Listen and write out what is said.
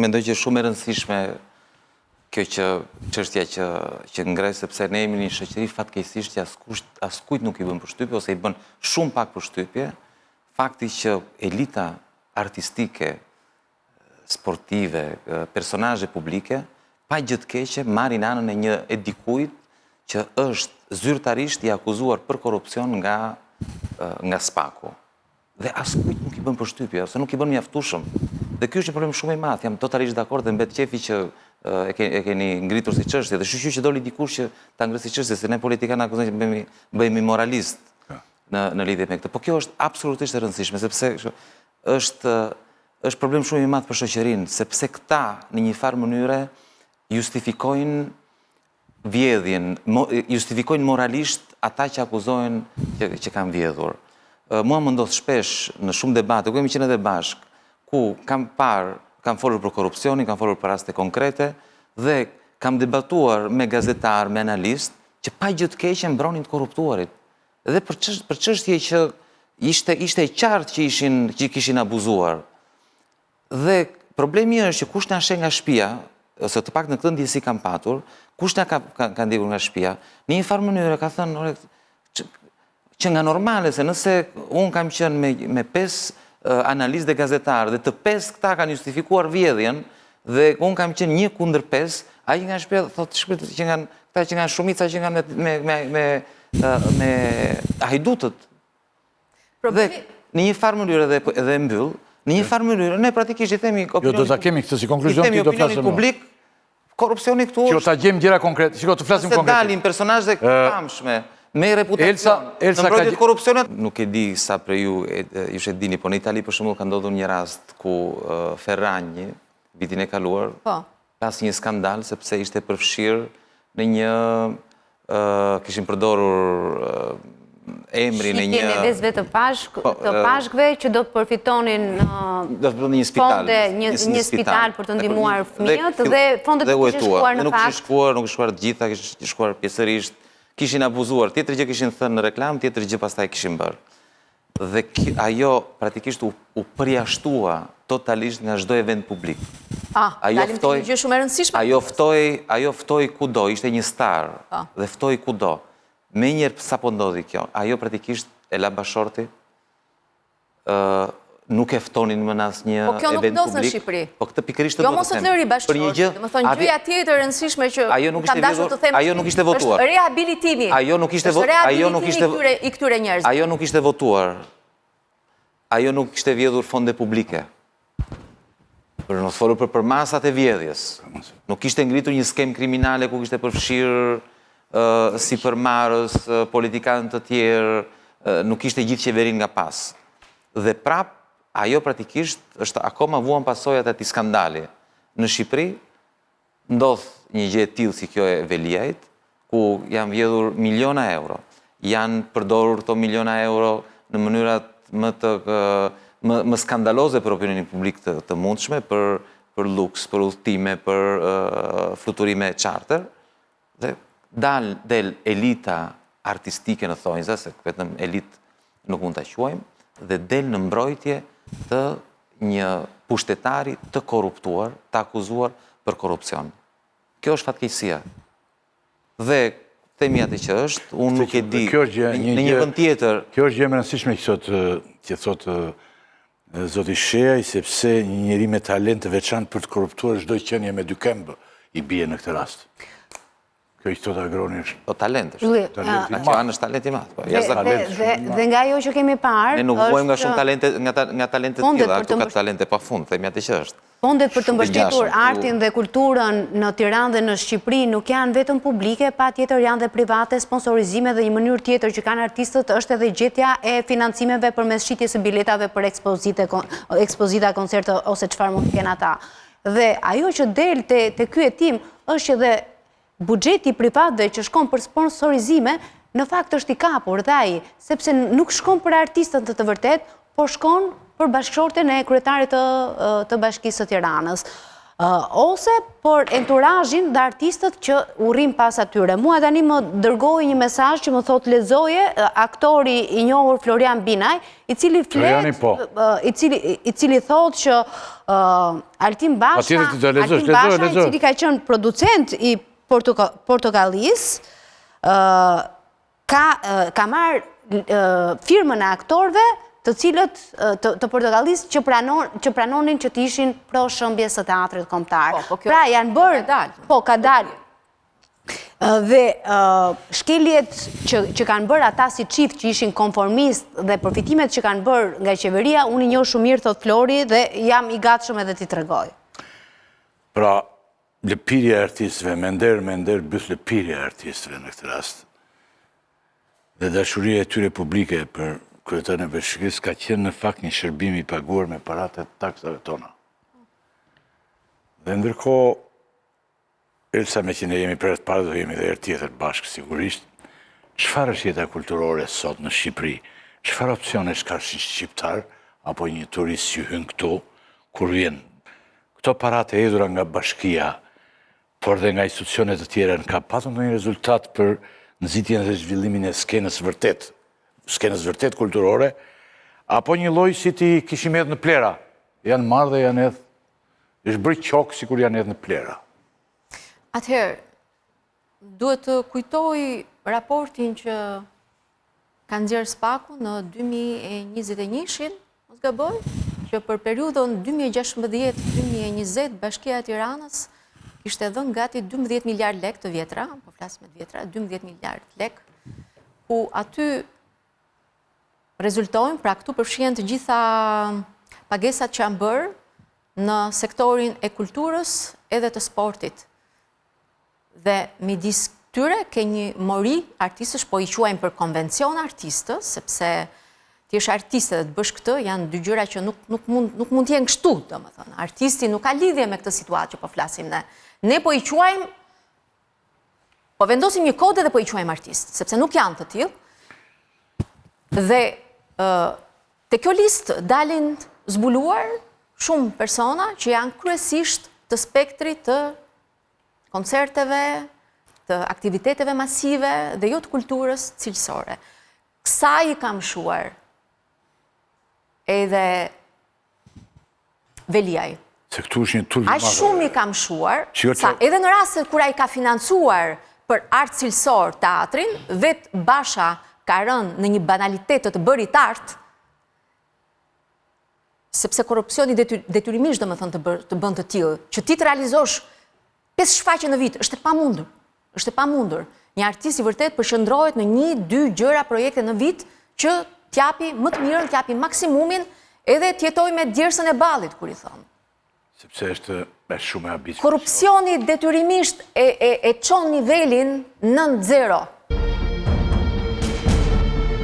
mendoj që shumë e rëndësishme kjo çështja që ngre, sepse ne jemi një shoqëri fatkeqësisht që askujt nuk i bën përshtypje ose i bën shumë pak përshtypje fakti që elita artistike, sportive, personazhe publike pa gjë të keqe marrin anën e një dikujt që është zyrtarisht i akuzuar për korrupsion nga SPAK-u. Dhe askujt nuk i bën përshtypje ose nuk i bën mjaftueshëm. Dhe ky është një problem shumë i madh. Jam totalisht dakord dhe mbet qefi që e keni ngritur si çështje dhe shqyqy që doli dikush që ta ngre si çështje, se ne politikanë akuzojnë që bëhemi moralist në lidhje me këtë. Po kjo është absolutisht e rëndësishme, sepse është problem shumë i madh për shoqërinë, sepse këta në një farë mënyre justifikojnë vjedhjen, justifikojnë moralisht ata që akuzojnë që kanë vjedhur. Mua më ndodh shpesh në shumë debate, ku kemi qenë edhe bashkë, ku kam folur për korrupsionin, kam folur për raste konkrete dhe kam debatuar me gazetar, me analist, që pa gjë të keqe mbronin të korruptuarit. Dhe për çështje që ishte e qartë që kishin abuzuar. Dhe problemi është që kush na sheh nga shtëpia, ose të paktën këtë ndjesi kam patur, kush na ka ndjekur nga shtëpia, në një farë mënyrë ka thënë që nga normale, se nëse unë kam qenë me 5 analistë dhe gazetarë, dhe të 5 këta kanë justifikuar vjedhjen, dhe unë kam qenë 1 kundër 5, ai nga shtëpia thotë shpejt që këta që nga shumica që nga me hajdutët. Dhe në një farë mënyrë edhe mbyll, në një farë mënyrë, ne pratikisht i themi do ta kemi këtë si konkluzion, ti do flasësh publik, korrupsioni këtu është. Që ta gjejmë gjëra konkrete, shiko të flasim konkret. Se dalin personazhe të famshme me reputacion, në mbrojtje të korrupsionit. Nuk e di sa për ju e dini, po në Itali për shembull ka ndodhur një rast ku Ferragni vitin e kaluar pas një skandal sepse ishte përfshirë në një kishin përdorur emrin e një vezëve të pashkve që do të përfitonin fonde një spital për të ndihmuar fëmijët dhe fondet kishin shkuar në fakt. Nuk shkuar të gjitha, kishin shkuar pjesërisht, kishin abuzuar, tjetër gjë kishin thënë në reklam, tjetër gjë pastaj kishin bërë. Dhe ajo pratikisht u përjashtua totalisht nga çdo event publik. Dalim të një gjë shumë e rëndësishme. Ajo ftoi kudo, ishte një star dhe ftoi kudo. Me njerë sa po ndodhi kjo, ajo pratikisht e la bashorti, nuk e ftonin më në asnjë event publik. Po kjo nuk ndodh në Shqipëri. Po këtë pikërisht të jo mos të lëri bashkëshorti, domethënë gjëja tjetër e rëndësishme që kam dashur të them, ajo nuk ishte votuar. Është rehabilitimi. I këtyre njerëzve. Ajo nuk ishte votuar. Ajo nuk ishte vjedhur fonde publike. Për mos folur për masat e vjedhjes. Nuk ishte ngritur një skem kriminale ku kishte përfshirë si përmarrës, politikanë të tjerë, nuk ishte gjithë qeverin nga pas. Dhe prap, ajo pratikisht është akoma vuan pasojat e atij skandali. Në Shqipëri ndodh një gjë e tillë si kjo e Veliajt, ku janë vjedhur miliona euro. Janë përdorur këto miliona euro në mënyrat më skandaloze për opinionin publik të mundshme, për luks, për udhëtime, për fluturime charter. Dhe del elita artistike në thonjza, se vetëm elit nuk mund ta quajmë, dhe del në mbrojtje të një pushtetari të korruptuar, të akuzuar për korrupsion. Kjo është fatkeqësia. Dhe themi atë që është, unë nuk e di në një vend tjetër. Kjo është gjë e rëndësishme që thotë zoti Sheaj, sepse një njeri me talent të veçantë për të korruptuar çdo qenie me dy këmbë i bie në këtë rast. Kjo ishte të agroni është. Po talent është. Kjo anë është talent i madh. Dhe nga ajo që kemi parë... Ne nuk vojmë nga talentet tilla, këtu ka talente pa fund, themi atë që është. Fondet për të mbështetur artin dhe kulturën në Tiranë dhe në Shqipëri nuk janë vetëm publike, patjetër janë dhe private, sponsorizime dhe një mënyrë tjetër që kanë artistët është edhe gjetja e financimeve përmes shitjes së biletave për ekspozita, koncerte ose çfarë mund të kenë ata. Dhe ajo që del te ky hetim është që dhe buxheti privatëve që shkon për sponsorizime në fakt është i kapur dhe ai, sepse nuk shkon për artistët të vërtet, por shkon për bashkëshorten e kryetarit të Bashkisë së Tiranës. ose për enturazhin dhe artistët që urrim pas atyre. Mua tani më dërgoi një mesazh që më thot lexoje aktori i njohur Florian Binaj, i cili flet, i cili thot që Altin Basha, i cili ka qenë producent i Portokallis, ka marrë firmën e aktorëve të cilët të Portokallis që pranonin që të ishin pro shëmbjes së teatrit kombëtar. Pra janë bërë, ka dalë. Dhe shkeljet që kanë bërë ata si çift që ishin konformist dhe përfitimet që kanë bërë nga qeveria, unë i njoh shumë mirë, thot Flori, dhe jam i gatshëm edhe t'i tregoj. Pra, lëpirja e artistëve, me nder bëth lëpirja e artistëve në këtë rast, dhe dashuria e tyre publike për kryetarën e Bashkisë ka qenë në fakt një shërbim i paguar me paratë e taksave tona. Dhe ndërkohë, Elsa, me që ne jemi për e të parë, do jemi dhe erë tjetër bashkë sigurisht, çfarë është jeta kulturore sot në Shqipëri? Çfarë opsionesh ka si shqiptar, apo një turist që hyn këtu, kur vjen këto paratë e hedhura nga bashkia, por dhe nga institucionet të tjera, ka patur ndonjë rezultat për nxitjen dhe zhvillimin e skenës vërtet kulturore, apo një lloj si ti kishim edhe në plera. Janë marrë dhe janë edhe, është bërë qokë si kur janë edhe në plera. Atëherë, duhet të kujtoj raportin që kanë nxjerrë Spaku në 2021-shin, mos gaboj, që për periudhën 2016-2020 Bashkia e Tiranës kishte dhënë gati 12 miliard lek të vjetra, po flas me të vjetra, 12 miliard lek, ku aty rezultojnë, pra këtu përfshihen të gjitha pagesat që janë bërë në sektorin e kulturës edhe të sportit. Dhe midis tyre ke një mori artistësh, po i quajmë për konvencion artistës, sepse ti është artiste dhe të bësh këtë, janë dy gjëra që nuk mund të jenë kështu, domethënë. Artisti nuk ka lidhje me këtë situatë që po flasim ne. Ne po i quajmë, po vendosim një kode dhe po i quajmë artist, sepse nuk janë të tillë. Dhe te kjo listë dalin zbuluar shumë persona që janë kryesisht të spektrit të koncerteve, të aktiviteteve masive dhe jo të kulturës cilësore. Kësaj i kam shuar edhe Veliaj. Se këtu është një turp. Aq shumë i kam shuar, sa edhe në rastet kur ai ka financuar për art cilësor teatrin, vetë Basha ka rënë në një banalitet të bërit art, sepse korrupsioni detyrimisht domethënë të bën të tillë, që ti të realizosh 5 shfaqje në vit, është e pamundur. Është e pamundur. Një artist i vërtet përqendrohet në 1-2 gjëra projekte në vit që t'japi më të mirën, t'japi maksimumin, edhe t'jetoj me djersën e ballit, kur i thon. Sepse është shumë e habitshme. Korrupsioni detyrimisht e çon nivelin nën 0.